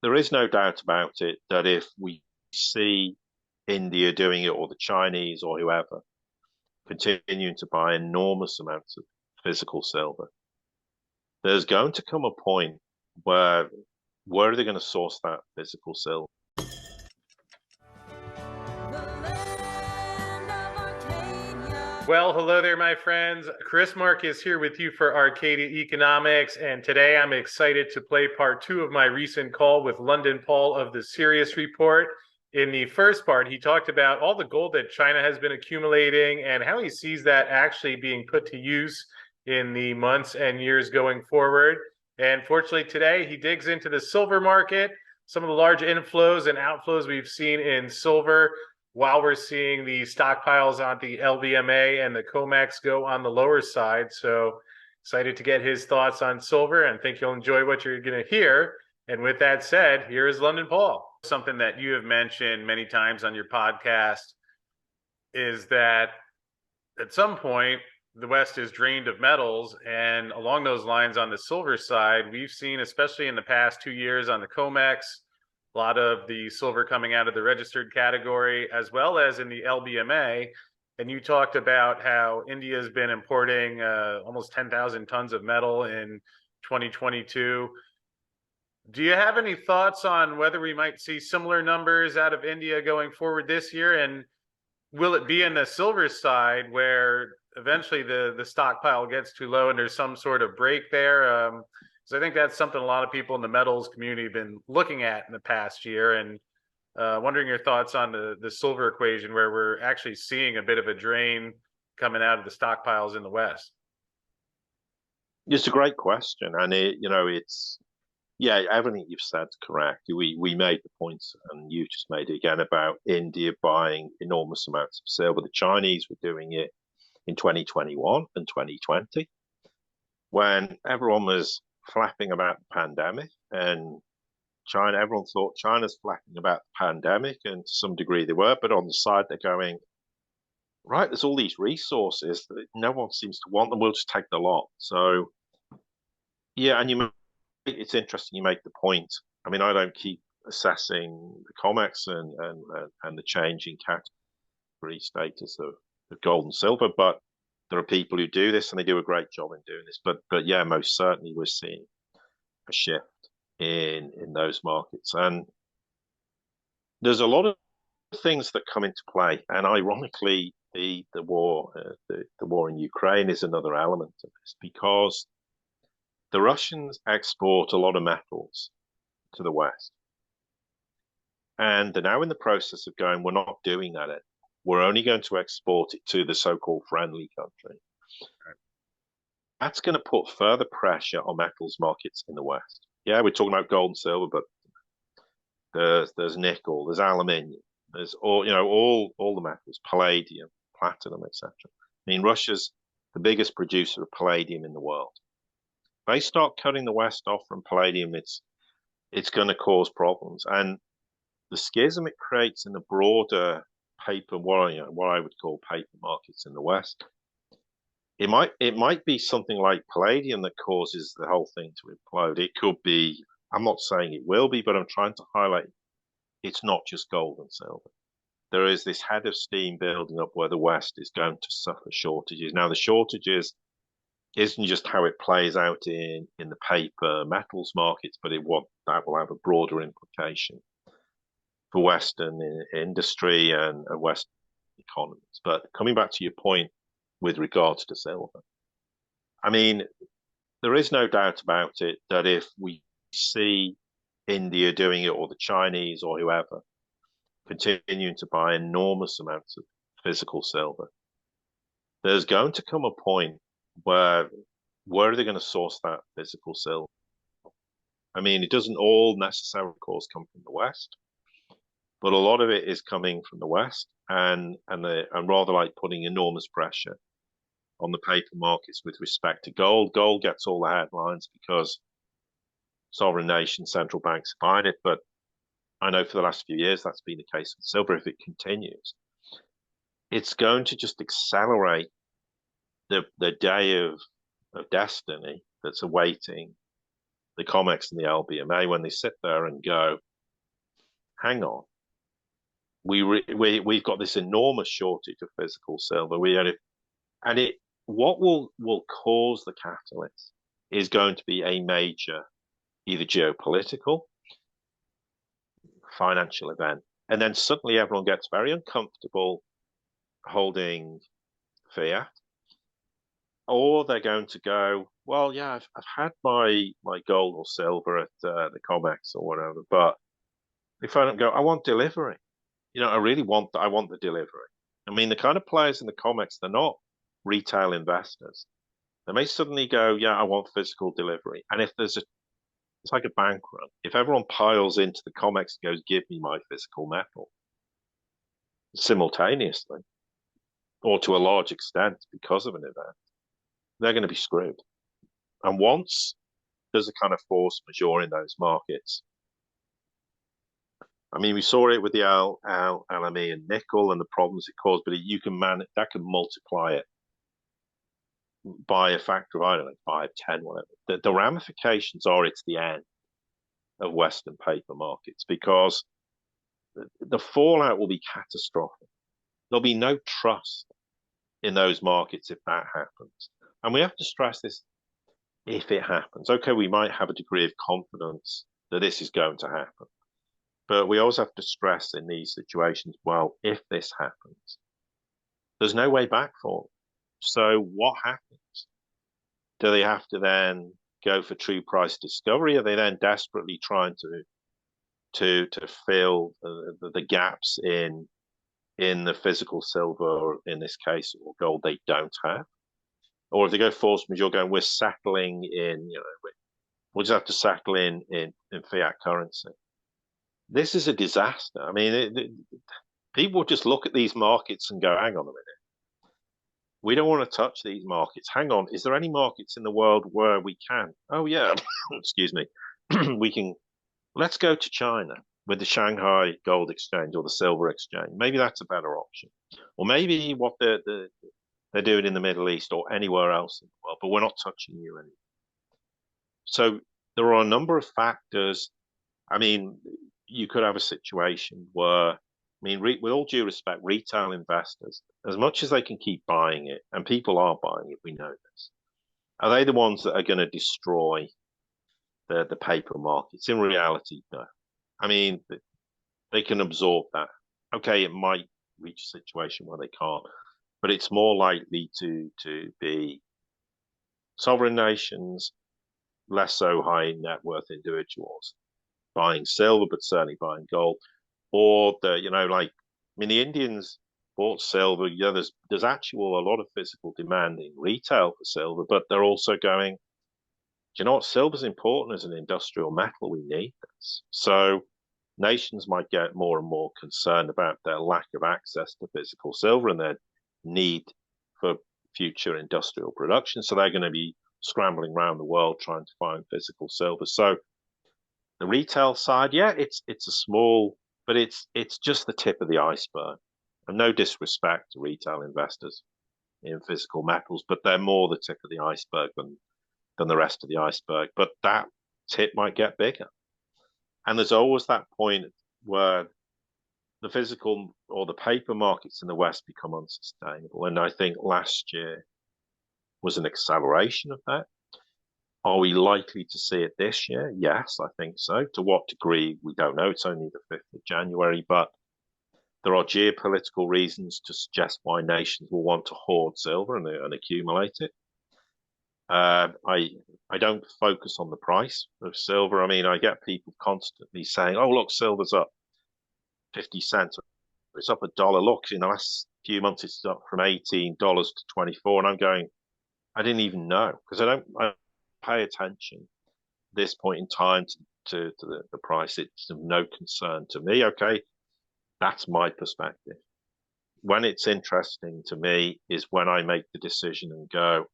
there is no doubt about it that if we see India doing it or the Chinese or whoever continuing to buy enormous amounts of physical silver, there's going to come a point where are they going to source that physical silver? Well, hello there, my friends. Chris Mark is here with you for Arcadia Economics, and today I'm excited to play part two of my recent call with London Paul of the Sirius Report. In the first part, he talked about all the gold that China has been accumulating and how he sees that actually being put to use in the months and years going forward. And fortunately, today he digs into the silver market, some of the large inflows and outflows we've seen in silver, while we're seeing the stockpiles on the LBMA and the COMEX go on the lower side. So excited to get his thoughts on silver and think you'll enjoy what you're going to hear. And with that said, here is London Paul. Something that you have mentioned many times on your podcast is that at some point, the West is drained of metals. And along those lines, on the silver side, we've seen, especially in the past 2 years on the COMEX, a lot of the silver coming out of the registered category, as well as in the LBMA. And you talked about how India has been importing almost 10,000 tons of metal in 2022. Do you have any thoughts on whether we might see similar numbers out of India going forward this year? And will it be in the silver side where eventually the stockpile gets too low and there's some sort of break there? So I think that's something a lot of people in the metals community have been looking at in the past year, and wondering your thoughts on the silver equation, where we're actually seeing a bit of a drain coming out of the stockpiles in the West. It's a great question, and it's everything you've said is correct. We made the points, and you just made it again about India buying enormous amounts of silver. The Chinese were doing it in 2021 and 2020 when everyone was flapping about the pandemic, and everyone thought China's flapping about the pandemic, and to some degree they were, but on the side they're going, right, there's all these resources that no one seems to want them, we'll just take the lot. So yeah, and it's interesting you make the point. I mean, I don't keep assessing the COMEX and the changing category status of gold and silver, but there are people who do this and they do a great job in doing this. But yeah, most certainly we're seeing a shift in those markets. And there's a lot of things that come into play. And ironically, the war in Ukraine is another element of this, because the Russians export a lot of metals to the West. And they're now in the process of going, we're not doing that anymore. We're only going to export it to the so-called friendly country. That's going to put further pressure on metals markets in the West. Yeah, we're talking about gold and silver, but there's nickel, there's aluminium, there's all the metals, palladium, platinum, etc. I mean, Russia's the biggest producer of palladium in the world. If they start cutting the West off from palladium, it's going to cause problems. And the schism it creates in the broader paper, what I would call paper markets in the West, it might be something like palladium that causes the whole thing to implode. It could be, I'm not saying it will be, but I'm trying to highlight it's not just gold and silver. There is this head of steam building up where the West is going to suffer shortages. Now, the shortages isn't just how it plays out in the paper metals markets, but that will have a broader implication for Western industry and Western economies. But coming back to your point with regards to silver, I mean, there is no doubt about it that if we see India doing it or the Chinese or whoever continuing to buy enormous amounts of physical silver, there's going to come a point where are they going to source that physical silver? I mean, it doesn't all necessarily, of course, come from the West, but a lot of it is coming from the West, and rather like putting enormous pressure on the paper markets with respect to gold. Gold gets all the headlines because sovereign nation central banks are buying it, but I know for the last few years that's been the case with silver. If it continues, it's going to just accelerate the day of destiny that's awaiting the COMEX and the LBMA, when they sit there and go, hang on, we've got this enormous shortage of physical silver. And it what will cause the catalyst is going to be a major either geopolitical, financial event. And then suddenly everyone gets very uncomfortable holding fiat, or they're going to go, well, yeah, I've had my gold or silver at the COMEX or whatever, but if I don't go, I want delivery. I really I want the delivery. I mean, the kind of players in the COMEX, they're not retail investors. They may suddenly go, yeah, I want physical delivery. And if it's like a bank run. If everyone piles into the COMEX and goes, give me my physical metal simultaneously, or to a large extent because of an event, they're going to be screwed. And once there's a kind of force majeure in those markets, I mean, we saw it with the LME and nickel and the problems it caused, but that can multiply it by a factor of, I don't know, 5, 10, whatever. The ramifications are it's the end of Western paper markets because the fallout will be catastrophic. There'll be no trust in those markets if that happens. And we have to stress this if it happens. Okay, we might have a degree of confidence that this is going to happen. But we always have to stress in these situations, well, if this happens, there's no way back for them. So what happens? Do they have to then go for true price discovery? Are they then desperately trying to fill the gaps in the physical silver, or in this case, or gold they don't have? Or if they go force majeure, going, we're settling in, we'll just have to settle in fiat currency. This is a disaster. I mean, people just look at these markets and go, hang on a minute. We don't want to touch these markets. Hang on, is there any markets in the world where we can? Oh, yeah, excuse me. We can, let's go to China with the Shanghai Gold Exchange or the Silver Exchange. Maybe that's a better option. Or maybe what they're doing in the Middle East or anywhere else in the world, but we're not touching you anymore. So there are a number of factors. I mean, you could have a situation where, I mean, with all due respect, retail investors, as much as they can keep buying it, and people are buying it, we know this, are they the ones that are going to destroy the paper markets? In reality, no. I mean, they can absorb that. Okay, it might reach a situation where they can't, but it's more likely to be sovereign nations, less so high net worth individuals buying silver, but certainly buying gold, or like, I mean, the Indians bought silver. Yeah, there's actual a lot of physical demand in retail for silver, but they're also going, do you know what? Silver's important as an industrial metal. We need this. So nations might get more and more concerned about their lack of access to physical silver and their need for future industrial production. So they're going to be scrambling around the world trying to find physical silver. So the retail side, yeah, it's a small, but it's just the tip of the iceberg. And no disrespect to retail investors in physical metals, but they're more the tip of the iceberg than the rest of the iceberg. But that tip might get bigger. And there's always that point where the physical or the paper markets in the West become unsustainable. And I think last year was an acceleration of that. Are we likely to see it this year? Yes, I think so. To what degree, we don't know. It's only the 5th of January, but there are geopolitical reasons to suggest why nations will want to hoard silver and accumulate it. I don't focus on the price of silver. I mean, I get people constantly saying, oh, look, silver's up 50 cents. It's up $1. Look, in the last few months, it's up from $18 to 24. And I'm going, I didn't even know, because I pay attention at this point in time to the price. It's of no concern to me. Okay, that's my perspective. When it's interesting to me is when I make the decision and go,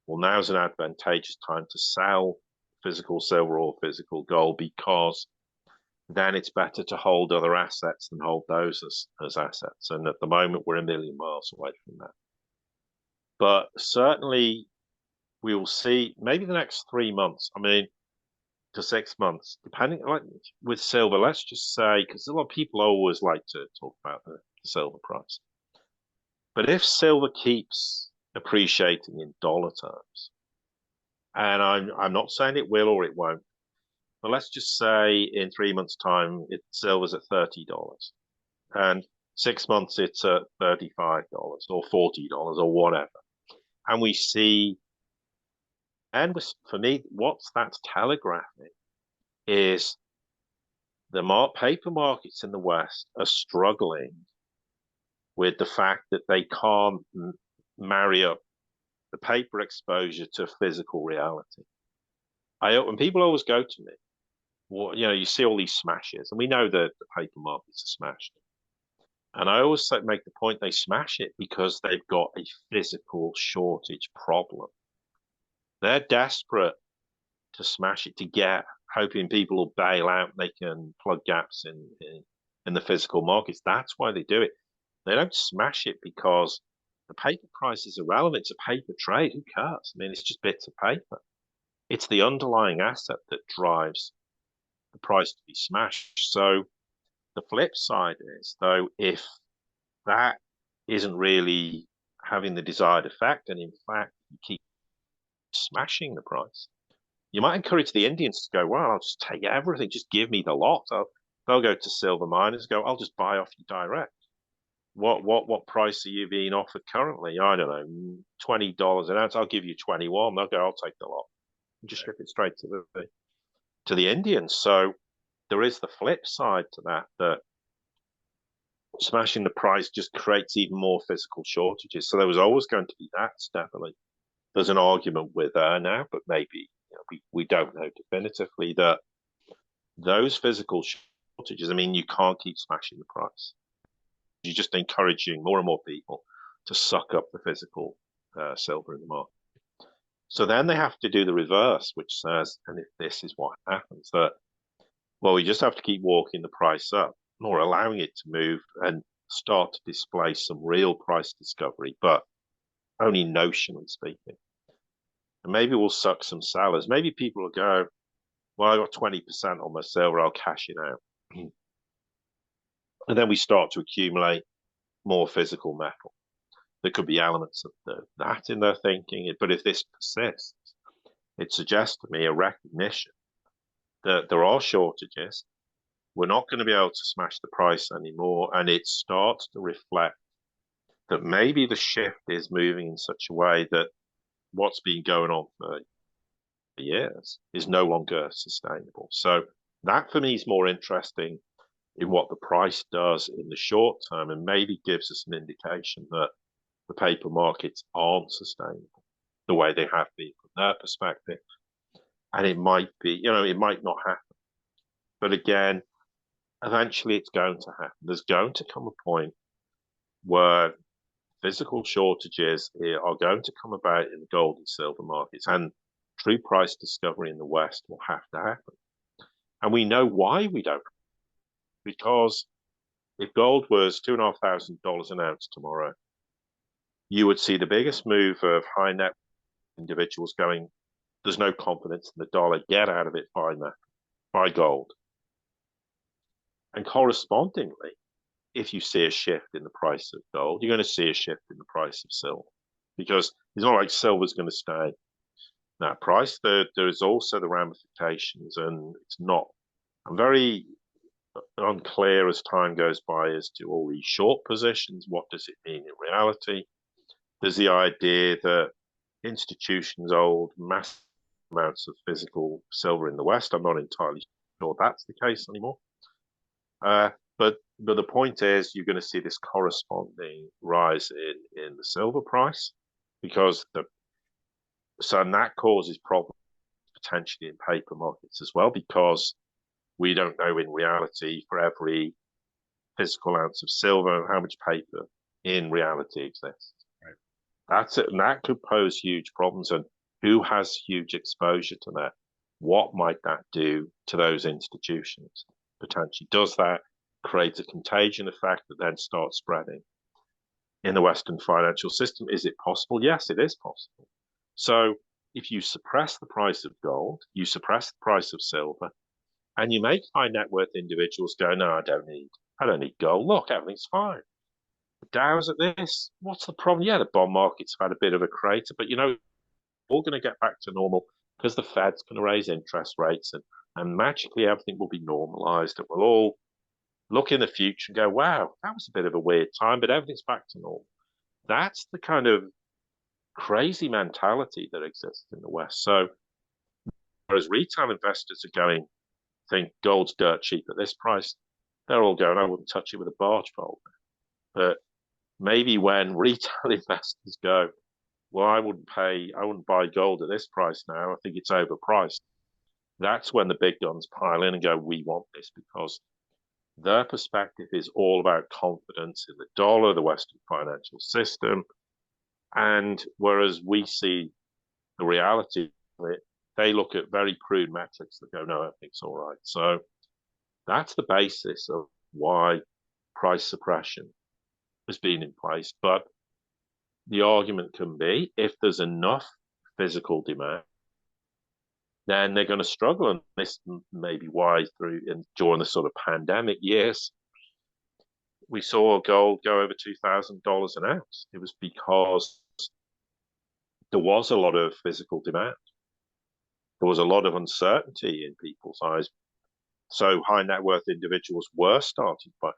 well, now's an advantageous time to sell physical silver or physical gold, because then it's better to hold other assets than hold those as assets. And at the moment, we're a million miles away from that. But certainly, we will see maybe the next 3 months. I mean, to 6 months, depending like with silver, let's just say, because a lot of people always like to talk about the silver price. But if silver keeps appreciating in dollar terms, and I'm not saying it will or it won't, but let's just say in 3 months' time, silver's at $30, and 6 months it's at $35 or $40 or whatever, and we see, and for me, what's that's telegraphing is the paper markets in the West are struggling with the fact that they can't marry up the paper exposure to physical reality. When people always go to me, well, you see all these smashes, and we know that the paper markets are smashed. And I always make the point they smash it because they've got a physical shortage problem. They're desperate to smash it to get, hoping people will bail out and they can plug gaps in the physical markets. That's why they do it. They don't smash it because the paper price is irrelevant. It's a paper trade. Who cares? I mean, it's just bits of paper. It's the underlying asset that drives the price to be smashed. So the flip side is, though, if that isn't really having the desired effect, and in fact, you keep smashing the price, you might encourage the Indians to go, well, I'll just take everything, just give me the lot. They'll go to silver miners, go, I'll just buy off you direct. What price are you being offered currently? I don't know, $20 an ounce. I'll give you 21. They'll go, I'll take the lot. And just ship it straight to the Indians. So there is the flip side to that smashing the price just creates even more physical shortages. So there was always going to be that, definitely. There's an argument with now, but maybe we don't know definitively that those physical shortages, I mean, you can't keep smashing the price. You're just encouraging more and more people to suck up the physical silver in the market. So then they have to do the reverse, which says, and if this is what happens, that, well, we just have to keep walking the price up, or allowing it to move and start to display some real price discovery, but only notionally speaking. And maybe we'll suck some sellers. Maybe people will go, well, I got 20% on my silver, I'll cash it out. And then we start to accumulate more physical metal. There could be elements of that in their thinking. But if this persists, it suggests to me a recognition that there are shortages. We're not going to be able to smash the price anymore. And it starts to reflect that maybe the shift is moving in such a way that what's been going on for years is no longer sustainable. So that for me is more interesting in what the price does in the short term, and maybe gives us an indication that the paper markets aren't sustainable the way they have been from their perspective. And it might be, it might not happen. But again, eventually it's going to happen. There's going to come a point where physical shortages are going to come about in the gold and silver markets, and true price discovery in the West will have to happen. And we know why we don't. Because if gold was $2,500 an ounce tomorrow, you would see the biggest move of high net individuals going, there's no confidence in the dollar, get out of it, buy gold. And correspondingly, if you see a shift in the price of gold, you're going to see a shift in the price of silver, because it's not like silver's going to stay that price. There is also the ramifications, and it's not. I'm very unclear as time goes by as to all these short positions. What does it mean in reality? There's the idea that institutions hold massive amounts of physical silver in the West. I'm not entirely sure that's the case anymore. But the point is, you're going to see this corresponding rise in the silver price, because and that causes problems potentially in paper markets as well, because we don't know in reality for every physical ounce of silver how much paper in reality exists. Right. That's it, and that could pose huge problems. And who has huge exposure to that? What might that do to those institutions potentially? Does that create a contagion effect that then starts spreading in the Western financial system? Is it possible? Yes, it is possible. So if you suppress the price of gold, you suppress the price of silver, and you make high net worth individuals go, no, I don't need gold. Look, everything's fine. The Dow's at this. What's the problem? Yeah, the bond market's had a bit of a crater, but we're going to get back to normal because the Fed's going to raise interest rates and magically everything will be normalized and we'll all look in the future and go, wow, that was a bit of a weird time, but everything's back to normal. That's the kind of crazy mentality that exists in the West. So, whereas retail investors are going, think gold's dirt cheap at this price, they're all going, I wouldn't touch it with a barge pole. But maybe when retail investors go, well, I wouldn't buy gold at this price now. I think it's overpriced. That's when the big guns pile in and go, we want this because their perspective is all about confidence in the dollar, the Western financial system. And whereas we see the reality of it, they look at very crude metrics that go, no, everything's all right. So that's the basis of why price suppression has been in place. But the argument can be if there's enough physical demand, then they're going to struggle. And this may be why during the sort of pandemic years, we saw gold go over $2,000 an ounce. It was because there was a lot of physical demand. There was a lot of uncertainty in people's eyes. So high net worth individuals were starting by.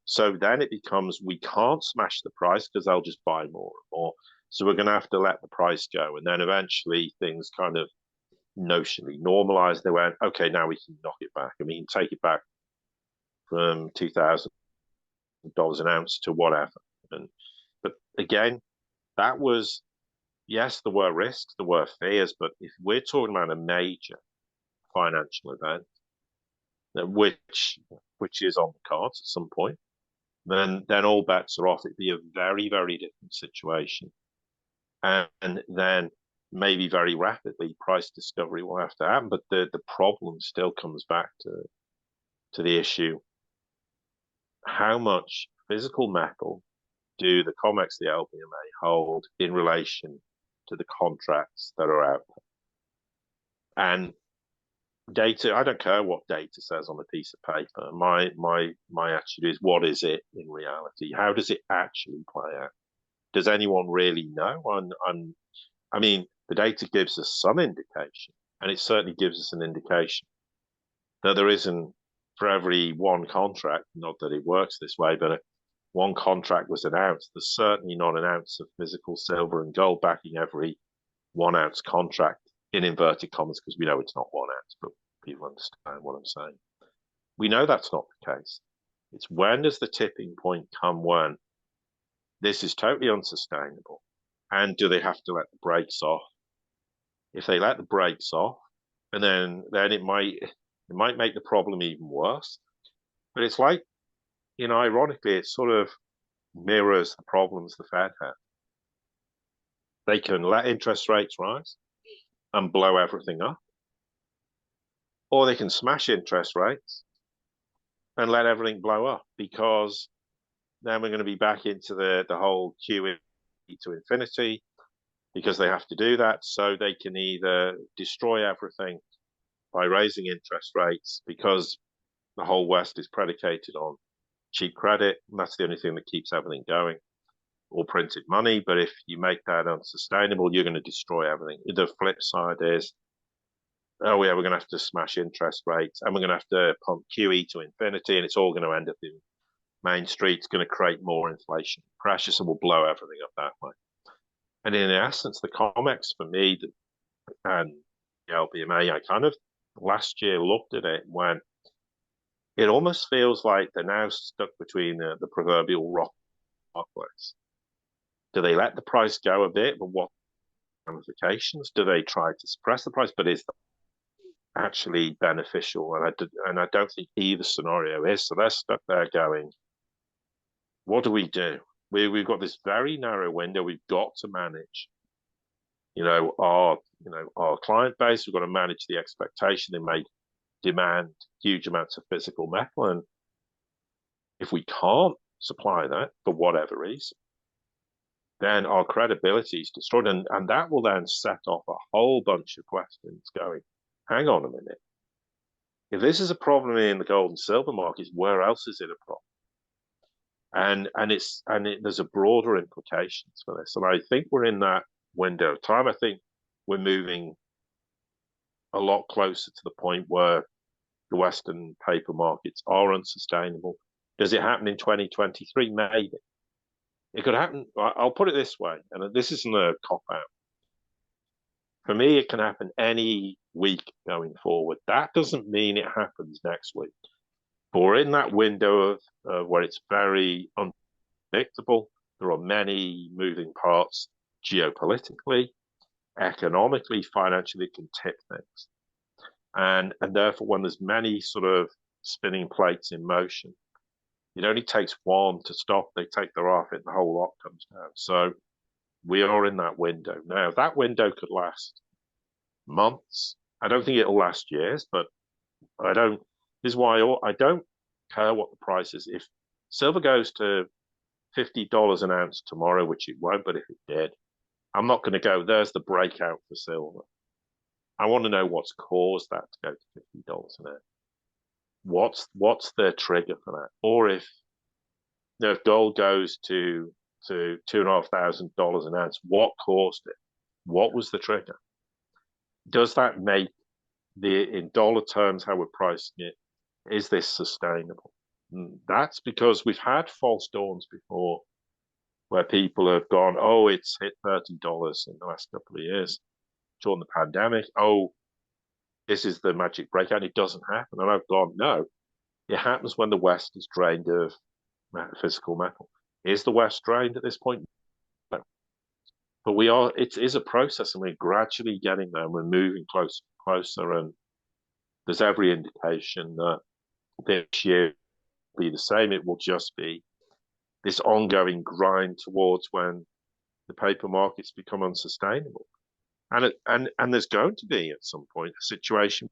So then it becomes we can't smash the price because they'll just buy more and more. So we're going to have to let the price go. And then eventually things kind of notionally normalized. They went, okay, now we can knock it back. I mean, take it back from $2,000 an ounce to whatever. But again, that was, yes, there were risks, there were fears, but if we're talking about a major financial event, which is on the cards at some point, then all bets are off. It'd be a very, very different situation. And then maybe very rapidly price discovery will have to happen. But the problem still comes back to the issue. How much physical metal do the COMEX, the LBMA hold in relation to the contracts that are out there? And data, I don't care what data says on a piece of paper. My attitude is, what is it in reality? How does it actually play out? Does anyone really know? I mean, the data gives us some indication, and it certainly gives us an indication that there isn't, for every one contract, not that it works this way, but one contract was announced, there's certainly not an ounce of physical silver and gold backing every 1 ounce contract in inverted commas, because we know it's not 1 ounce, but people understand what I'm saying. We know that's not the case. It's when does the tipping point come when this is totally unsustainable? And do they have to let the brakes off? If they let the brakes off, and then it might make the problem even worse. But it's like, ironically, it sort of mirrors the problems the Fed had. They can let interest rates rise and blow everything up, or they can smash interest rates and let everything blow up, because then we're going to be back into the whole QE to infinity, because they have to do that. So they can either destroy everything by raising interest rates, because the whole West is predicated on cheap credit, and that's the only thing that keeps everything going, or printed money. But if you make that unsustainable, you're going to destroy everything. The flip side is, oh yeah, we're going to have to smash interest rates, and we're going to have to pump QE to infinity, and it's all going to end up in Main Street. It's going to create more inflation pressure, so we'll blow everything up that way. And in essence, the COMEX for me and the LBMA, I kind of last year looked at it when it almost feels like they're now stuck between the proverbial rock place. Do they let the price go a bit, but what ramifications? Do they try to suppress the price, but is that actually beneficial? And I don't think either scenario is. So they're stuck there going, what do we do? We've got this very narrow window. We've got to manage, our client base. We've got to manage the expectation they may demand huge amounts of physical metal, and if we can't supply that for whatever reason, then our credibility is destroyed. And that will then set off a whole bunch of questions going, hang on a minute. If this is a problem in the gold and silver markets, where else is it a problem? There's a broader implications for this. And I think we're in that window of time. I think we're moving a lot closer to the point where the Western paper markets are unsustainable. Does it happen in 2023? Maybe. It could happen. I'll put it this way, and this isn't a cop out. For me, it can happen any week going forward. That doesn't mean it happens next week. But we're in that window of where it's very unpredictable. There are many moving parts geopolitically, economically, financially, it can tip things. And therefore, when there's many sort of spinning plates in motion, it only takes one to stop. They take their off it, and the whole lot comes down. So we are in that window now. That window could last months. I don't think it'll last years, but I don't. This is why I don't care what the price is. If silver goes to $50 an ounce tomorrow, which it won't, but if it did, I'm not going to go, there's the breakout for silver. I want to know what's caused that to go to $50 an ounce. What's the trigger for that? Or if gold goes to $2,500 an ounce, what caused it? What was the trigger? Does that make in dollar terms how we're pricing it? Is this sustainable? That's because we've had false dawns before where people have gone, oh, it's hit $30 in the last couple of years during the pandemic. Oh, this is the magic breakout. It doesn't happen. And I've gone, no, it happens when the West is drained of physical metal. Is the West drained at this point? No. But it is a process and we're gradually getting there and we're moving closer. And there's every indication that this year will be the same. It will just be this ongoing grind towards when the paper markets become unsustainable. And there's going to be at some point a situation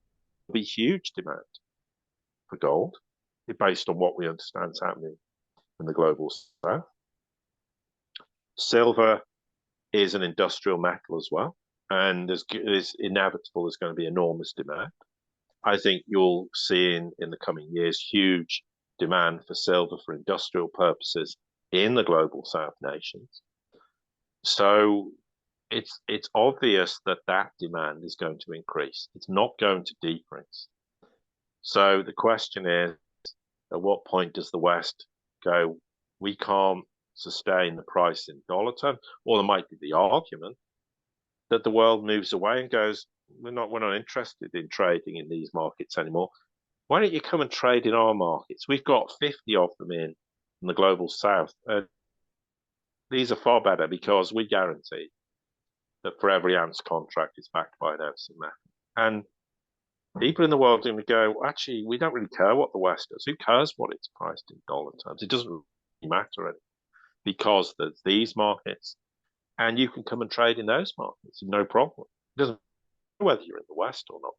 will be huge demand for gold based on what we understand is happening in the global south. Silver is an industrial metal as well, and it's inevitable there's going to be enormous demand. I think you'll see in the coming years huge demand for silver for industrial purposes in the global south nations. So it's obvious that demand is going to increase. It's not going to decrease. So the question is, at what point does the West go, we can't sustain the price in dollar terms? Or there might be the argument that the world moves away and goes, we're not interested in trading in these markets anymore. Why don't you come and trade in our markets? We've got 50 of them in the global south. These are far better because we guarantee that for every ounce contract is backed by an ounce of metal. And people in the world are going to go, actually, we don't really care what the West does. Who cares what it's priced in dollar terms? It doesn't really matter anymore because there's these markets and you can come and trade in those markets, no problem. It doesn't matter whether you're in the West or not.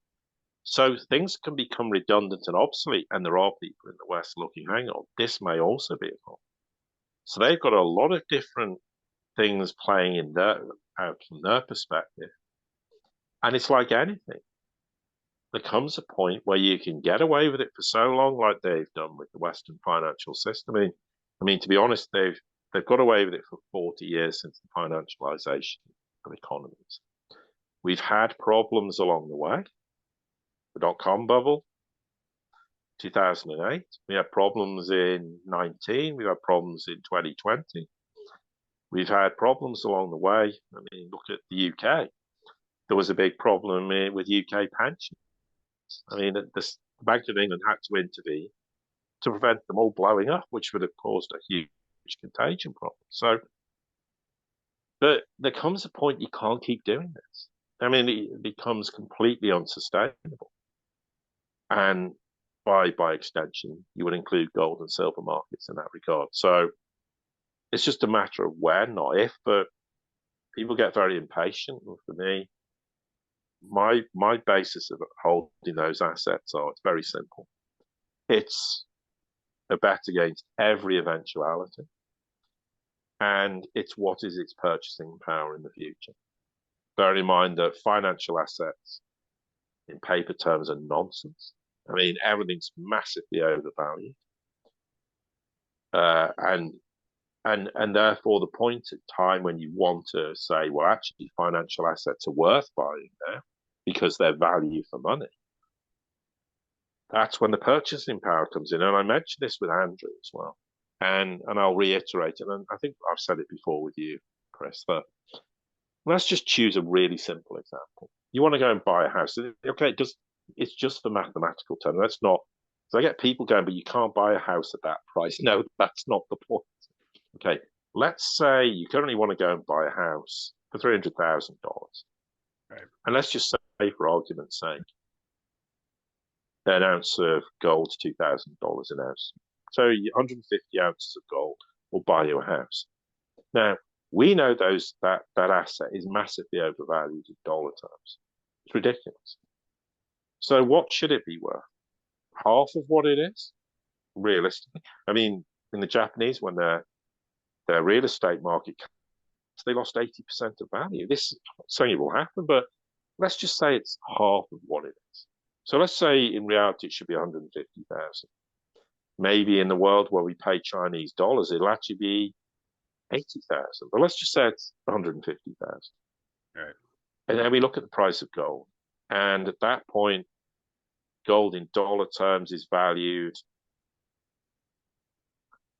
So things can become redundant and obsolete, and there are people in the West looking, hang on, this may also be a problem. So they've got a lot of different things playing in out from their perspective. And it's like anything. There comes a point where you can get away with it for so long, like they've done with the Western financial system. I mean, to be honest, they've got away with it for 40 years since the financialization of economies. We've had problems along the way. The dot-com bubble, 2008. We had problems in 19. We had problems in 2020. We've had problems along the way. I mean, look at the UK. There was a big problem with UK pensions. I mean, the Bank of England had to intervene to prevent them all blowing up, which would have caused a huge contagion problem. So, but there comes a point you can't keep doing this. I mean, it becomes completely unsustainable. And by extension, you would include gold and silver markets in that regard. So it's just a matter of when, not if, but people get very impatient. And for me, my basis of holding those assets it's very simple. It's a bet against every eventuality. and it's what is its purchasing power in the future. Bear in mind that financial assets in paper terms are nonsense. I mean, everything's massively overvalued. And therefore the point at time when you want to say, well, actually financial assets are worth buying now because they're value for money, that's when the purchasing power comes in. And I mentioned this with Andrew as well. And I'll reiterate it, and I think I've said it before with you, Chris, that let's just choose a really simple example. You want to go and buy a house. Okay, it's just the mathematical term. Let's not, so I get people going, but you can't buy a house at that price. No, that's not the point. Okay, let's say you currently want to go and buy a house for $300,000. Right. And let's just say, for argument's sake, an ounce of gold is $2,000 an ounce. So 150 ounces of gold will buy you a house. Now, we know that asset is massively overvalued in dollar terms. It's ridiculous. So what should it be worth? Half of what it is, realistically. I mean, in the Japanese, when their real estate market, they lost 80% of value. This is not saying it will happen, but let's just say it's half of what it is. So let's say in reality it should be 150,000. Maybe in the world where we pay Chinese dollars, it'll actually be 80,000. But let's just say it's 150,000. Right. And then we look at the price of gold. And at that point, gold in dollar terms is valued,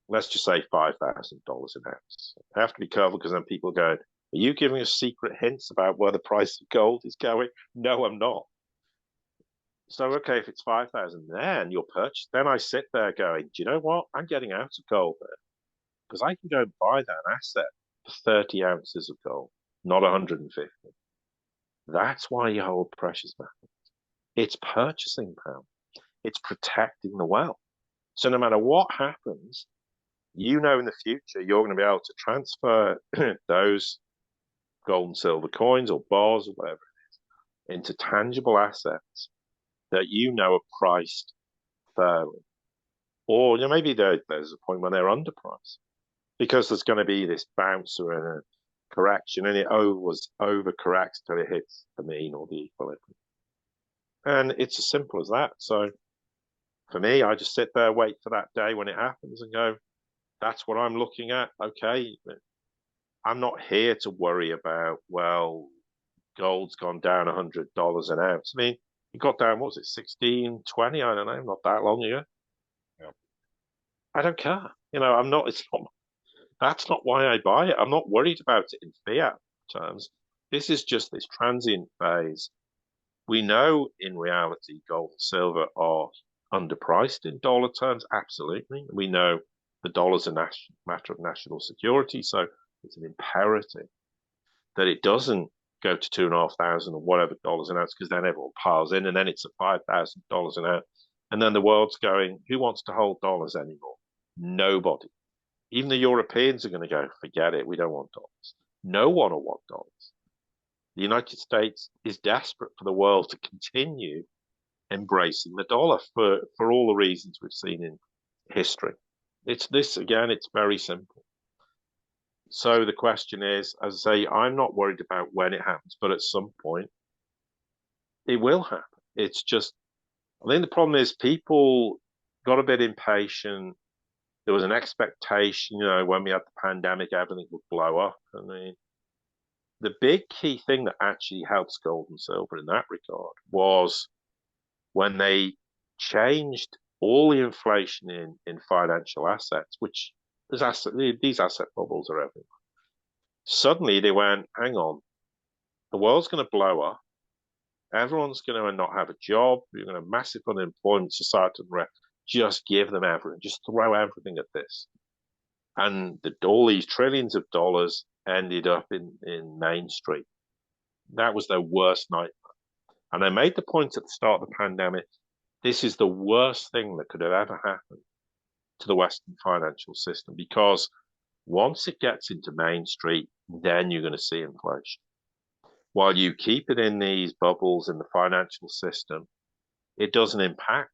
let's just say $5,000 an ounce. I have to be careful because then people go, are you giving us secret hints about where the price of gold is going? No, I'm not. So, okay, if it's 5,000 then you'll purchase, then I sit there going, do you know what? I'm getting out of gold there because I can go and buy that asset for 30 ounces of gold, not 150. That's why you hold precious metals. It's purchasing power. It's protecting the wealth. So no matter what happens, you know in the future you're going to be able to transfer those gold and silver coins or bars or whatever it is into tangible assets that you know are priced fairly. Or maybe there's a point when they're underpriced because there's going to be this bounce or a correction and it overcorrects till it hits the mean or the equilibrium. And it's as simple as that. So for me, I just sit there, wait for that day when it happens and go, that's what I'm looking at. Okay. I'm not here to worry about, well, gold's gone down $100 an ounce. I mean, it got down, what was it, 16, 20? I don't know, not that long ago. Yeah. I don't care. That's not why I buy it. I'm not worried about it in fiat terms. This is just this transient phase. We know in reality, gold and silver are underpriced in dollar terms. Absolutely. We know the dollar's a matter of national security. So it's an imperative that it doesn't go to 2,500 or whatever dollars an ounce, because then everyone piles in and then it's at $5,000 an ounce. And then the world's going, who wants to hold dollars anymore? Nobody. Even the Europeans are going to go, forget it, we don't want dollars. No one will want dollars. The United States is desperate for the world to continue embracing the dollar for all the reasons we've seen in history. It's very simple. So the question is, as I say, I'm not worried about when it happens, but at some point it will happen. It's just, I think the problem is people got a bit impatient. There was an expectation, when we had the pandemic, everything would blow up. I mean, the big key thing that actually helps gold and silver in that regard was when they changed all the inflation in financial assets, which these asset bubbles are everywhere. Suddenly they went, hang on, the world's going to blow up. Everyone's going to not have a job. You're going to have massive unemployment, societal unrest. Just give them everything. Just throw everything at this. And all these trillions of dollars ended up in Main Street. That was their worst nightmare. And I made the point at the start of the pandemic, this is the worst thing that could have ever happened to the Western financial system, because once it gets into Main Street, then you're going to see inflation. While you keep it in these bubbles in the financial system, it doesn't impact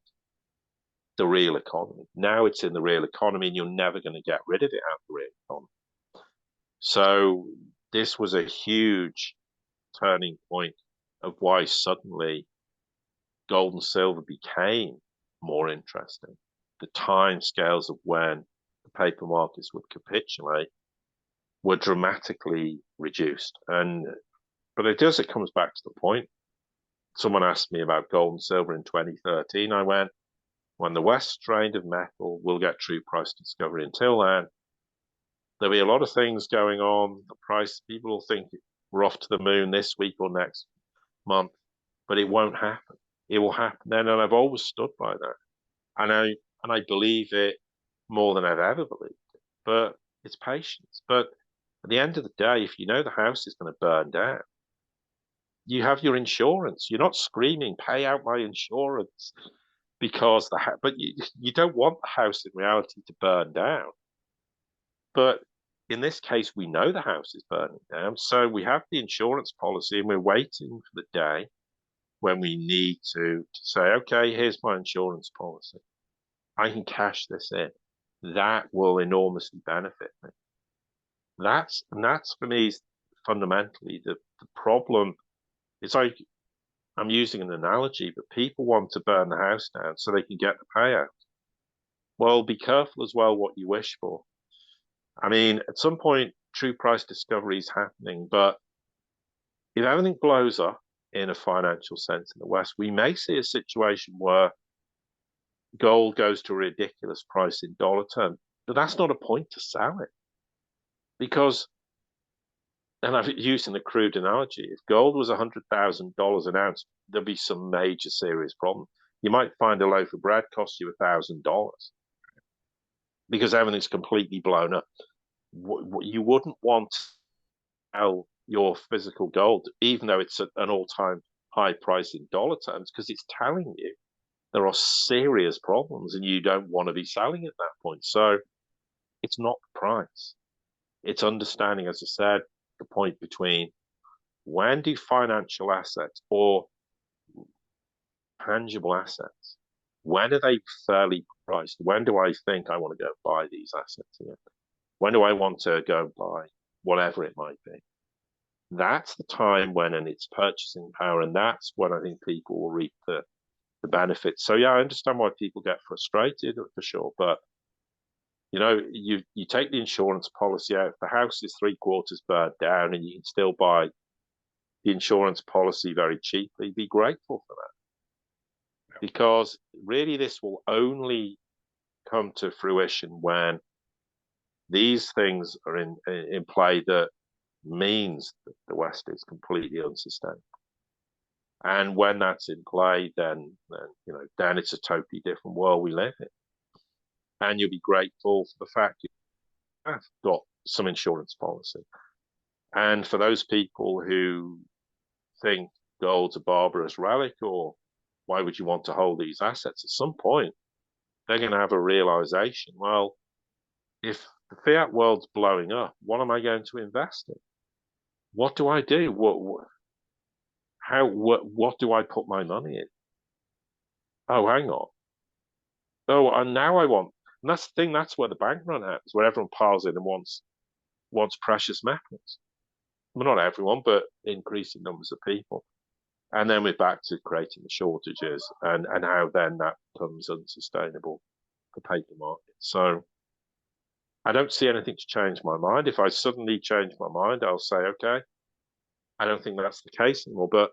the real economy. Now it's in the real economy and you're never going to get rid of it out of the real economy. So this was a huge turning point of why suddenly gold and silver became more interesting. The time scales of when the paper markets would capitulate were dramatically reduced. But it comes back to the point. Someone asked me about gold and silver in 2013. I went, when the West drained of metal, we'll get true price discovery. Until then, there'll be a lot of things going on. The price, people will think we're off to the moon this week or next month, but it won't happen. It will happen then, and I've always stood by that. And I believe it more than I've ever believed it. But it's patience. But at the end of the day, if you know the house is going to burn down, you have your insurance. You're not screaming, pay out my insurance because but you don't want the house in reality to burn down. But in this case, we know the house is burning down. So we have the insurance policy and we're waiting for the day when we need to say, okay, here's my insurance policy. I can cash this in. That will enormously benefit me. That's for me fundamentally the problem. It's like I'm using an analogy, but people want to burn the house down so they can get the payout. Well, be careful as well what you wish for. I mean, at some point, true price discovery is happening, but if everything blows up in a financial sense in the West, we may see a situation where gold goes to a ridiculous price in dollar terms. But that's not a point to sell it because, and I've used an crude analogy, if gold was $100,000 an ounce, there'd be some major serious problem. You might find a loaf of bread costs you $1,000 because everything's completely blown up. You wouldn't want to sell your physical gold, even though it's an all-time high price in dollar terms, because it's telling you there are serious problems and you don't want to be selling at that point. So it's not the price. It's understanding, as I said, the point between when do financial assets or tangible assets, when are they fairly priced? When do I think I want to go buy these assets again? When do I want to go and buy whatever it might be? That's the time when, and it's purchasing power, and that's when I think people will reap the benefits. So yeah, I understand why people get frustrated for sure, but you take the insurance policy out. If the house is 3/4 burned down and you can still buy the insurance policy very cheaply, be grateful for that. Because really this will only come to fruition when these things are in play that means that the West is completely unsustainable. And when that's in play, then it's a totally different world we live in. And you'll be grateful for the fact you have got some insurance policy. And for those people who think gold's a barbarous relic, or why would you want to hold these assets? At some point, they're going to have a realization, well, if the fiat world's blowing up, what am I going to invest in? What do I do? What do I put my money in? Oh, hang on. Oh, and now I want, and that's the thing, that's where the bank run happens, where everyone piles in and wants precious metals. Well, not everyone, but increasing numbers of people. And then we're back to creating the shortages and how then that becomes unsustainable for paper markets. So I don't see anything to change my mind. If I suddenly change my mind, I'll say, okay, I don't think that's the case anymore. But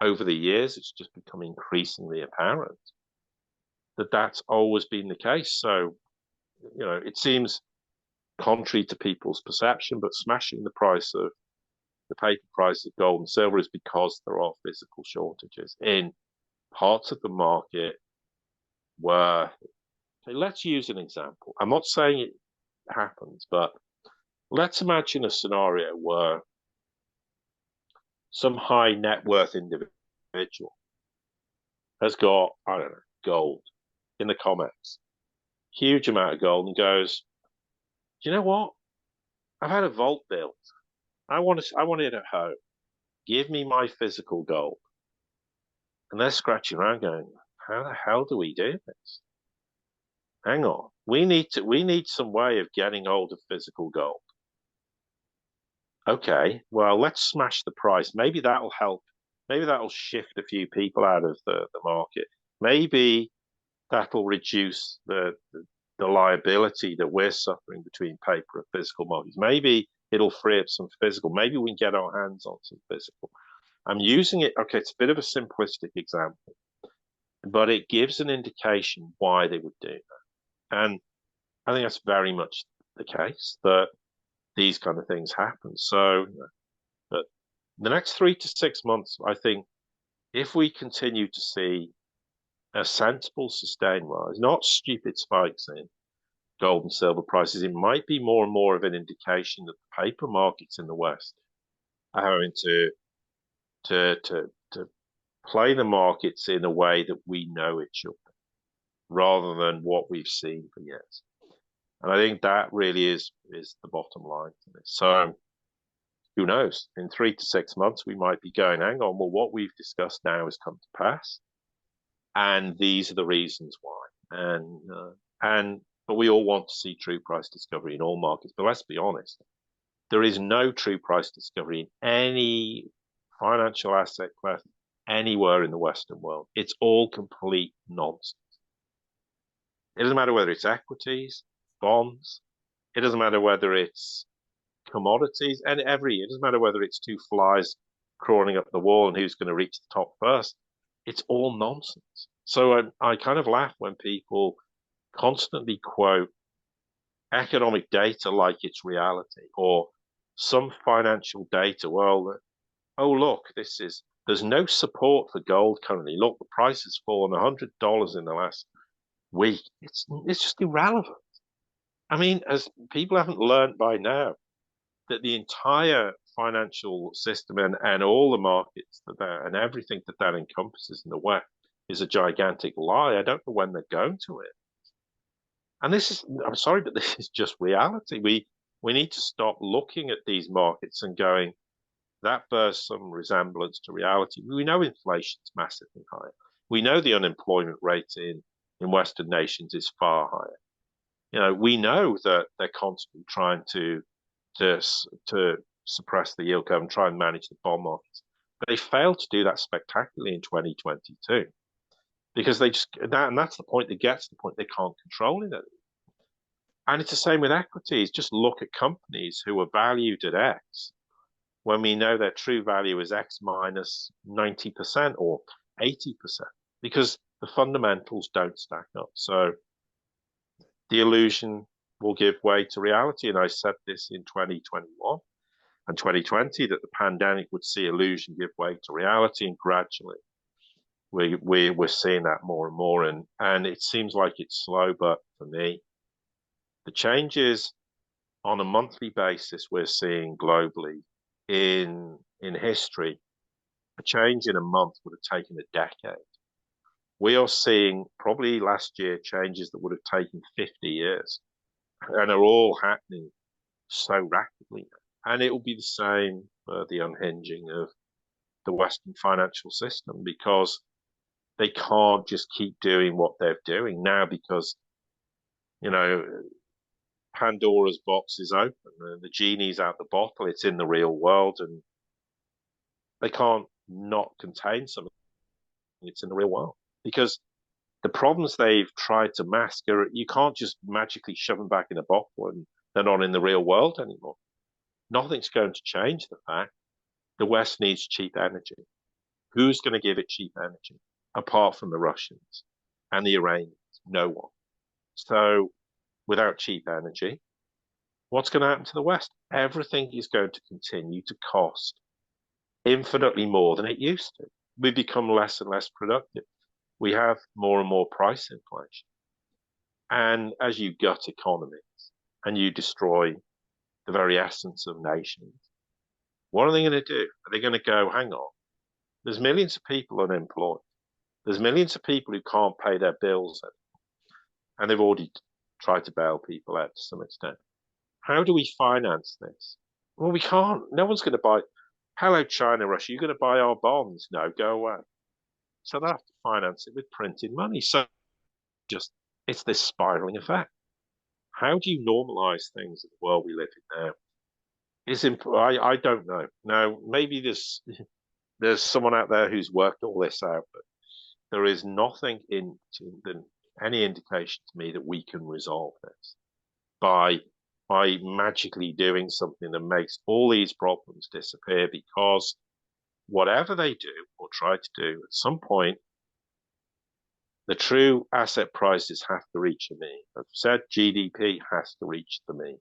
over the years, it's just become increasingly apparent that that's always been the case. So, it seems contrary to people's perception, but smashing the paper price of gold and silver is because there are physical shortages in parts of the market where, okay, let's use an example. I'm not saying it happens, but let's imagine a scenario where some high net worth individual has got, I don't know, gold in the COMEX, huge amount of gold, and goes, do you know what? I've had a vault built. I want it at home. Give me my physical gold. And they're scratching around going, how the hell do we do this? Hang on. We need some way of getting hold of physical gold. Okay, well, let's smash the price. Maybe that'll help. Maybe that'll shift a few people out of the market. Maybe that'll reduce the liability that we're suffering between paper and physical markets. Maybe it'll free up some physical. Maybe we can get our hands on some physical. I'm using it. Okay, it's a bit of a simplistic example, but it gives an indication why they would do that. And I think that's very much the case that these kind of things happen. So, but the next 3 to 6 months, I think, if we continue to see a sensible, sustained rise, not stupid spikes in gold and silver prices, it might be more and more of an indication that the paper markets in the West are having to play the markets in a way that we know it should be, rather than what we've seen for years. And I think that really is the bottom line to this. So who knows? In 3 to 6 months, we might be going, hang on, well, what we've discussed now has come to pass, and these are the reasons why. And but we all want to see true price discovery in all markets. But let's be honest, there is no true price discovery in any financial asset class anywhere in the Western world. It's all complete nonsense. It doesn't matter whether it's equities, bonds. It doesn't matter whether it's commodities, and it doesn't matter whether it's two flies crawling up the wall and who's going to reach the top first. It's all nonsense. So I kind of laugh when people constantly quote economic data like it's reality, or some financial data. Well, oh, look, there's no support for gold currently. Look, the price has fallen $100 in the last week. It's just irrelevant. I mean, as people haven't learned by now that the entire financial system and all the markets and everything that encompasses in the West is a gigantic lie. I don't know when they're going to it. And I'm sorry, but this is just reality. We need to stop looking at these markets and going, that bears some resemblance to reality. We know inflation's massively higher. We know the unemployment rate in Western nations is far higher. We know that they're constantly trying to suppress the yield curve and try and manage the bond markets. But they failed to do that spectacularly in 2022 because and that's the point. They get to the point they can't control it. And it's the same with equities. Just look at companies who are valued at X when we know their true value is X minus 90% or 80% because the fundamentals don't stack up. So the illusion will give way to reality. And I said this in 2021 and 2020 that the pandemic would see illusion give way to reality, and gradually we're seeing that more and more. And it seems like it's slow, but for me, the changes on a monthly basis we're seeing globally in history, a change in a month would have taken a decade. We are seeing probably last year changes that would have taken 50 years and are all happening so rapidly. And it will be the same for the unhinging of the Western financial system because they can't just keep doing what they're doing now because, Pandora's box is open and the genie's out the bottle. It's in the real world and they can't not contain something. It's in the real world because the problems they've tried to mask you can't just magically shove them back in a bottle and they're not in the real world anymore. Nothing's going to change the fact the West needs cheap energy. Who's going to give it cheap energy apart from the Russians and the Iranians? No one. So without cheap energy, what's going to happen to the West? Everything is going to continue to cost infinitely more than it used to. We become less and less productive. We have more and more price inflation. And as you gut economies and you destroy the very essence of nations, what are they going to do? Are they going to go, hang on, there's millions of people unemployed. There's millions of people who can't pay their bills anymore. And they've already tried to bail people out to some extent. How do we finance this? Well, we can't. No one's going to buy. Hello, China, Russia, you're going to buy our bonds? No, go away. So they have to finance it with printed money. So it's this spiraling effect. How do you normalize things in the world we live in now I don't know. Now, maybe there's someone out there who's worked all this out, but there is nothing in any indication to me that we can resolve this by magically doing something that makes all these problems disappear, because whatever they do or try to do, at some point, the true asset prices have to reach the mean. As I said, GDP has to reach the mean.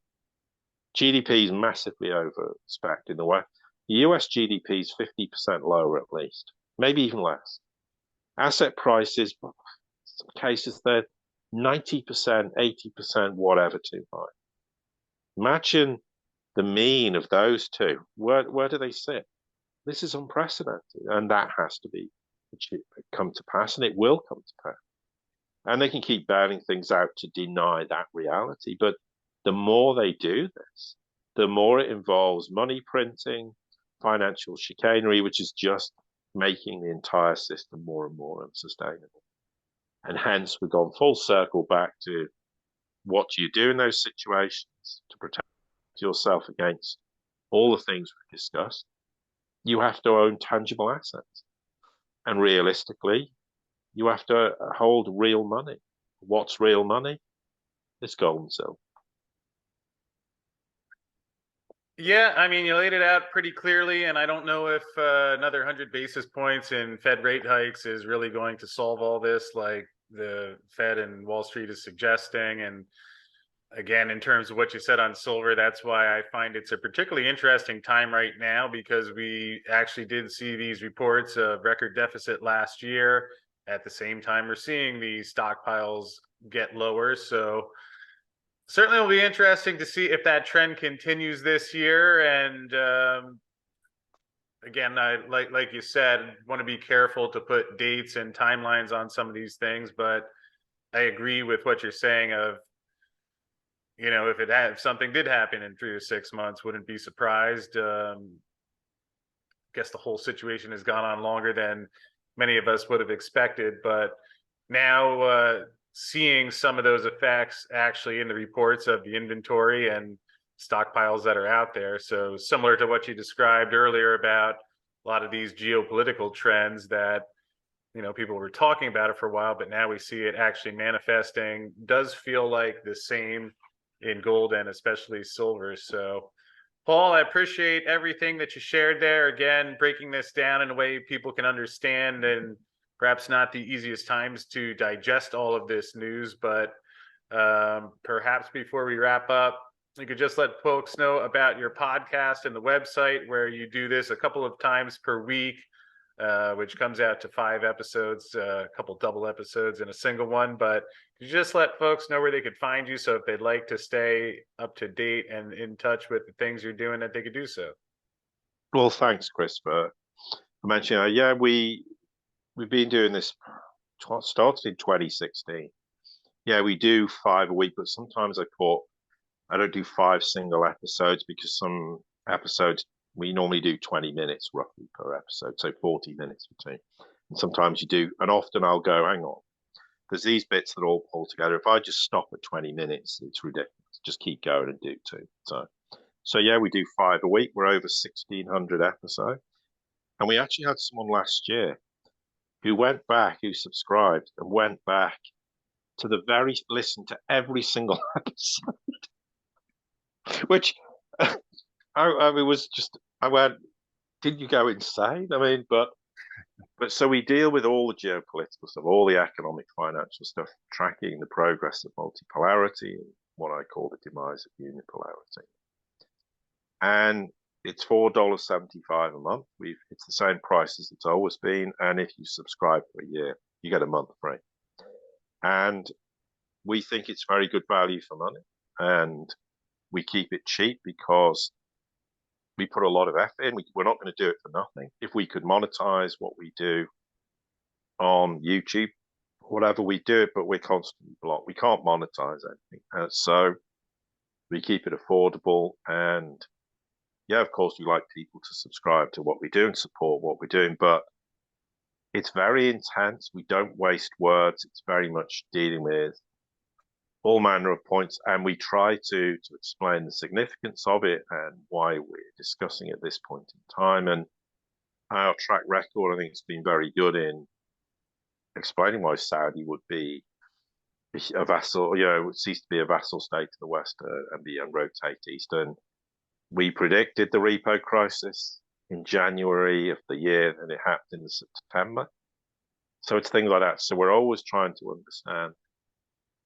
GDP is massively over spec in the West. The US GDP is 50% lower at least, maybe even less. Asset prices, in some cases, they're 90%, 80%, whatever too high. Imagine the mean of those two. Where do they sit? This is unprecedented, and that has to be come to pass, and it will come to pass. And they can keep bailing things out to deny that reality. But the more they do this, the more it involves money printing, financial chicanery, which is just making the entire system more and more unsustainable. And hence, we've gone full circle back to what do you do in those situations to protect yourself against all the things we've discussed? You have to own tangible assets. And realistically, you have to hold real money. What's real money? It's gold and silver. Yeah, I mean, you laid it out pretty clearly, and I don't know if another 100 basis points in Fed rate hikes is really going to solve all this, like the Fed and Wall Street is suggesting. And again, in terms of what you said on silver, that's why I find it's a particularly interesting time right now, because we actually did see these reports of record deficit last year. At the same time, we're seeing the stockpiles get lower. So certainly will be interesting to see if that trend continues this year. And again, I like you said, want to be careful to put dates and timelines on some of these things, but I agree with what you're saying of, if something did happen in 3 to 6 months, wouldn't be surprised. Guess the whole situation has gone on longer than many of us would have expected, but now seeing some of those effects actually in the reports of the inventory and stockpiles that are out there. So similar to what you described earlier about a lot of these geopolitical trends that people were talking about it for a while, but now we see it actually manifesting. Does feel like the same in gold and especially silver. So Paul, I appreciate everything that you shared there. Again, breaking this down in a way people can understand, and perhaps not the easiest times to digest all of this news, but perhaps before we wrap up, you could just let folks know about your podcast and the website where you do this a couple of times per week, which comes out to 5 episodes, a couple double episodes and a single one. But you just let folks know where they could find you, so if they'd like to stay up to date and in touch with the things you're doing, that they could do so. Well, thanks, Chris, for mentioning. Yeah, we've been doing this. Started in 2016. Yeah, we do 5 a week, but sometimes I don't do 5 single episodes, because some episodes we normally do 20 minutes roughly per episode, so 40 minutes between. And sometimes you do, and often I'll go, hang on, there's these bits that all pull together. If I just stop at 20 minutes, it's ridiculous. Just keep going and do 2. So yeah, we do 5 a week. We're over 1,600 episodes. And we actually had someone last year who subscribed and went back to listened to every single episode, which I mean, I went, did you go insane? I mean, but so we deal with all the geopolitical stuff, all the economic, financial stuff, tracking the progress of multipolarity and what I call the demise of unipolarity. And it's $4.75 a month. It's the same price as it's always been. And if you subscribe for a year, you get a month free. And we think it's very good value for money. And we keep it cheap because we put a lot of effort in. We're not going to do it for nothing. If we could monetize what we do on YouTube, whatever, we do it, but we're constantly blocked. We can't monetize anything. So we keep it affordable. And yeah, of course, we like people to subscribe to what we do and support what we're doing, but it's very intense. We don't waste words. It's very much dealing with all manner of points, and we try to explain the significance of it and why we're discussing at this point in time. And our track record, I think, has been very good in explaining why Saudi would be a vassal, would cease to be a vassal state to the West and be rotate east. And we predicted the repo crisis in January of the year, and it happened in September. So it's things like that. So we're always trying to understand.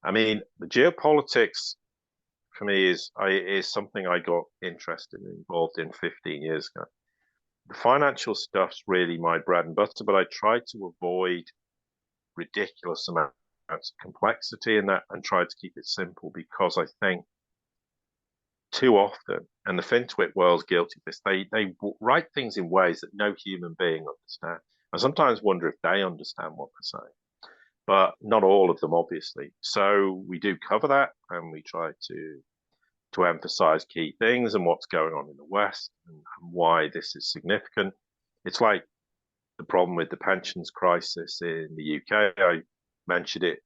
I mean, the geopolitics for me is something I got interested and involved in 15 years ago. The financial stuff's really my bread and butter, but I try to avoid ridiculous amounts of complexity in that and try to keep it simple, because I think too often, and the FinTwit world's guilty of this, they write things in ways that no human being understands. I sometimes wonder if they understand what they're saying, but not all of them, obviously. So we do cover that, and we try to emphasize key things and what's going on in the West and why this is significant. It's like the problem with the pensions crisis in the UK. I mentioned it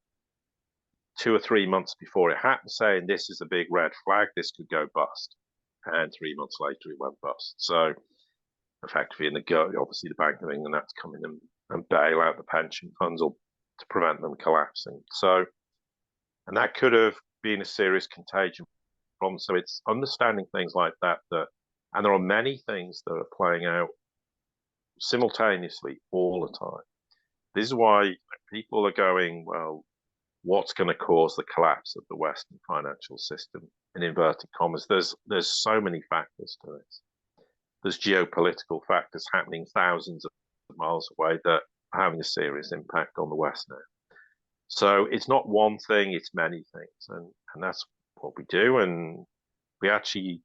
2 or 3 months before it happened, saying this is a big red flag, this could go bust. And 3 months later, it went bust. So effectively, obviously the Bank of England had to come in and bail out the pension funds or to prevent them collapsing. So, and that could have been a serious contagion problem. So it's understanding things like that, and there are many things that are playing out simultaneously all the time. This is why people are going, well, what's going to cause the collapse of the Western financial system, in inverted commas? There's so many factors to this. There's geopolitical factors happening thousands of miles away that are having a serious impact on the West now. So it's not one thing, it's many things. And that's what we do. And we actually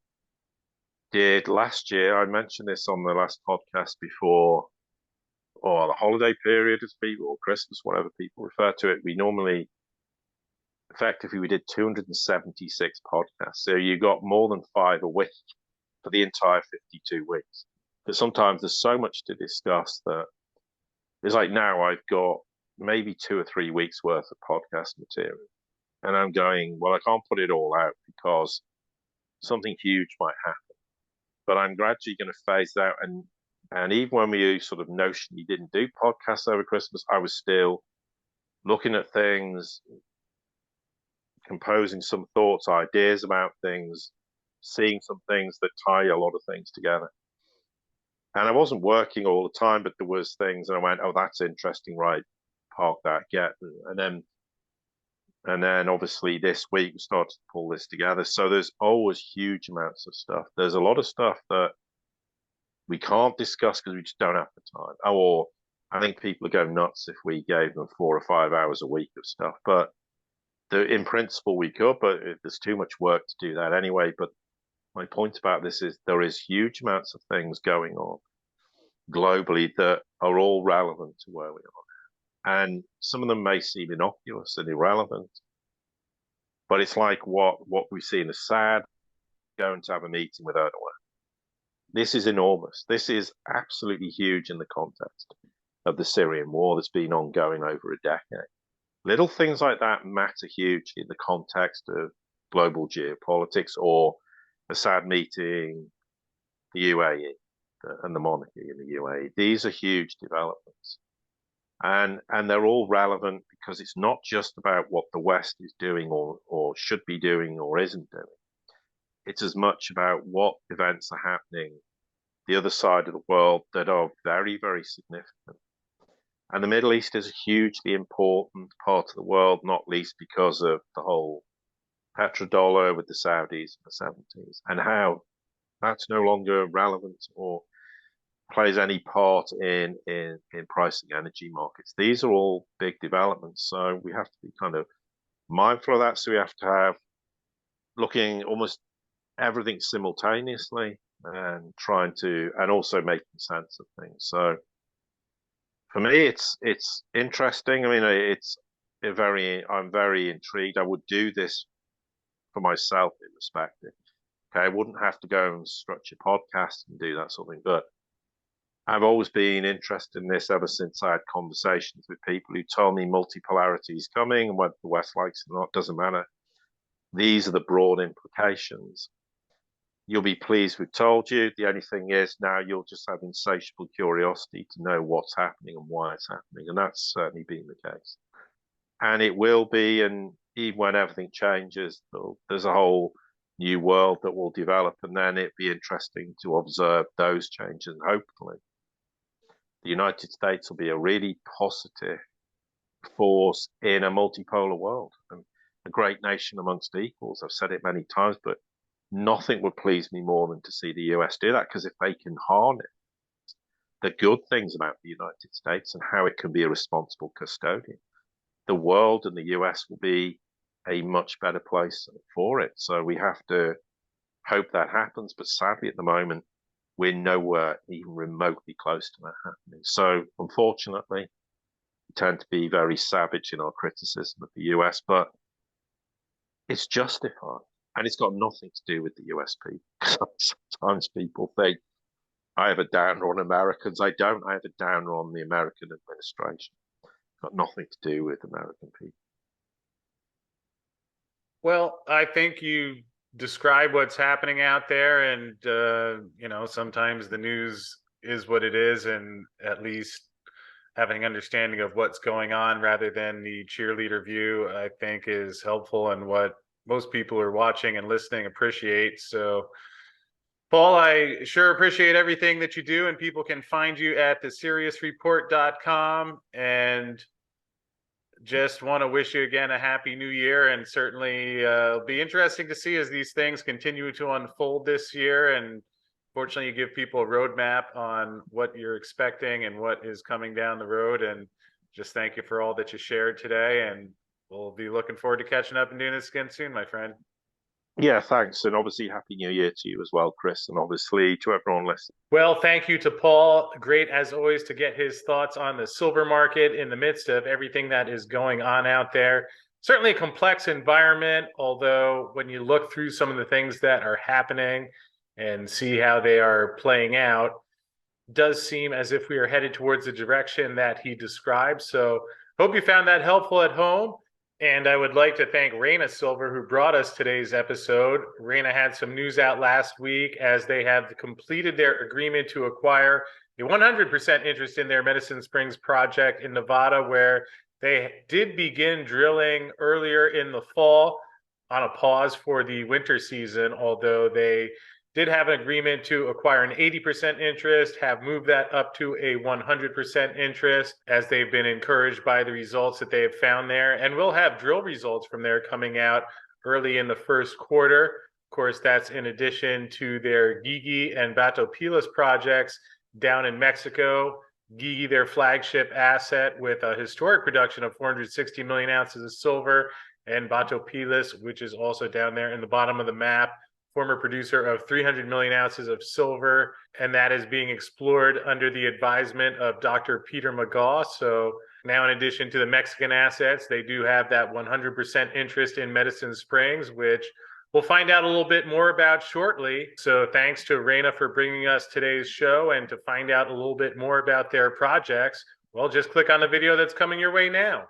did last year, I mentioned this on the last podcast before, or the holiday period as people, or Christmas, whatever people refer to it. We normally, effectively, we did 276 podcasts. So you got more than 5 a week for the entire 52 weeks. But sometimes there's so much to discuss that it's like now I've got maybe 2 or 3 weeks worth of podcast material. And I'm going, well, I can't put it all out because something huge might happen. But I'm gradually going to phase it out. And even when we sort of notionally didn't do podcasts over Christmas, I was still looking at things, composing some thoughts, ideas about things, seeing some things that tie a lot of things together. And I wasn't working all the time, but there was things, and I went, oh, that's interesting, right? Park that, and then obviously this week we started to pull this together. So there's always huge amounts of stuff. There's a lot of stuff that we can't discuss because we just don't have the time. Or I think people would go nuts if we gave them 4 or 5 hours a week of stuff. But in principle, we could, but there's too much work to do that anyway. But my point about this is there is huge amounts of things going on globally that are all relevant to where we are. And some of them may seem innocuous and irrelevant, but it's like what we see in Assad going to have a meeting with Erdogan. This is enormous. This is absolutely huge in the context of the Syrian war that's been ongoing over a decade. Little things like that matter hugely in the context of global geopolitics, or Assad meeting the UAE and the monarchy in the UAE. These are huge developments. And they're all relevant because it's not just about what the West is doing or should be doing or isn't doing. It's as much about what events are happening the other side of the world that are very, very significant. And the Middle East is a hugely important part of the world, not least because of the whole petrodollar with the Saudis in the 70s, and how that's no longer relevant or plays any part in pricing energy markets. These are all big developments, so we have to be kind of mindful of that. So we have to have looking almost everything simultaneously and also making sense of things. So for me, it's interesting. I mean, I'm very intrigued. I would do this for myself, irrespective. Okay, I wouldn't have to go and structure podcasts and do that sort of thing, but I've always been interested in this ever since I had conversations with people who told me multipolarity is coming, and whether the West likes it or not doesn't matter. these are the broad implications. You'll be pleased we've told you. The only thing is now you'll just have insatiable curiosity to know what's happening and why it's happening. And that's certainly been the case. And it will be, and even when everything changes, there's a whole new world that will develop, and then it'd be interesting to observe those changes. And hopefully, the United States will be a really positive force in a multipolar world and a great nation amongst equals. I've said it many times, but nothing would please me more than to see the US do that, because if they can harness the good things about the United States and how it can be a responsible custodian, the world and the US will be a much better place for it. So we have to hope that happens. But sadly, at the moment, we're nowhere even remotely close to that happening. So unfortunately, we tend to be very savage in our criticism of the US, but it's justified. And it's got nothing to do with the US people. Sometimes people think I have a downer on Americans. I don't. I have a downer on the American administration. It's got nothing to do with American people. Well, I think you describe what's happening out there, and you know, sometimes the news is what it is, and at least having an understanding of what's going on rather than the cheerleader view, I think is helpful, and what most people who are watching and listening appreciate. So, Paul, I sure appreciate everything that you do, and people can find you at theseriousreport.com, and just want to wish you again a happy new year, and certainly it'll be interesting to see as these things continue to unfold this year. And fortunately, you give people a roadmap on what you're expecting and what is coming down the road. And just thank you for all that you shared today. And we'll be looking forward to catching up and doing this again soon, my friend. Yeah, thanks. And obviously, Happy New Year to you as well, Chris. And obviously to everyone listening. Well, thank you to Paul. Great, as always, to get his thoughts on the silver market in the midst of everything that is going on out there. Certainly a complex environment, although when you look through some of the things that are happening and see how they are playing out, does seem as if we are headed towards the direction that he described. So hope you found that helpful at home. And I would like to thank Reina Silver, who brought us today's episode. Reina had some news out last week as they have completed their agreement to acquire a 100% interest in their Medicine Springs project in Nevada, where they did begin drilling earlier in the fall on a pause for the winter season, although they did have an agreement to acquire an 80% interest, have moved that up to a 100% interest as they've been encouraged by the results that they have found there. And we'll have drill results from there coming out early in the first quarter. Of course, that's in addition to their Gigi and Batopilas projects down in Mexico. Gigi, their flagship asset with a historic production of 460 million ounces of silver, and Batopilas, which is also down there in the bottom of the map, former producer of 300 million ounces of silver, and that is being explored under the advisement of Dr. Peter McGaw. So now, in addition to the Mexican assets, they do have that 100% interest in Medicine Springs, which we'll find out a little bit more about shortly. So thanks to Reina for bringing us today's show, and to find out a little bit more about their projects, well, just click on the video that's coming your way now.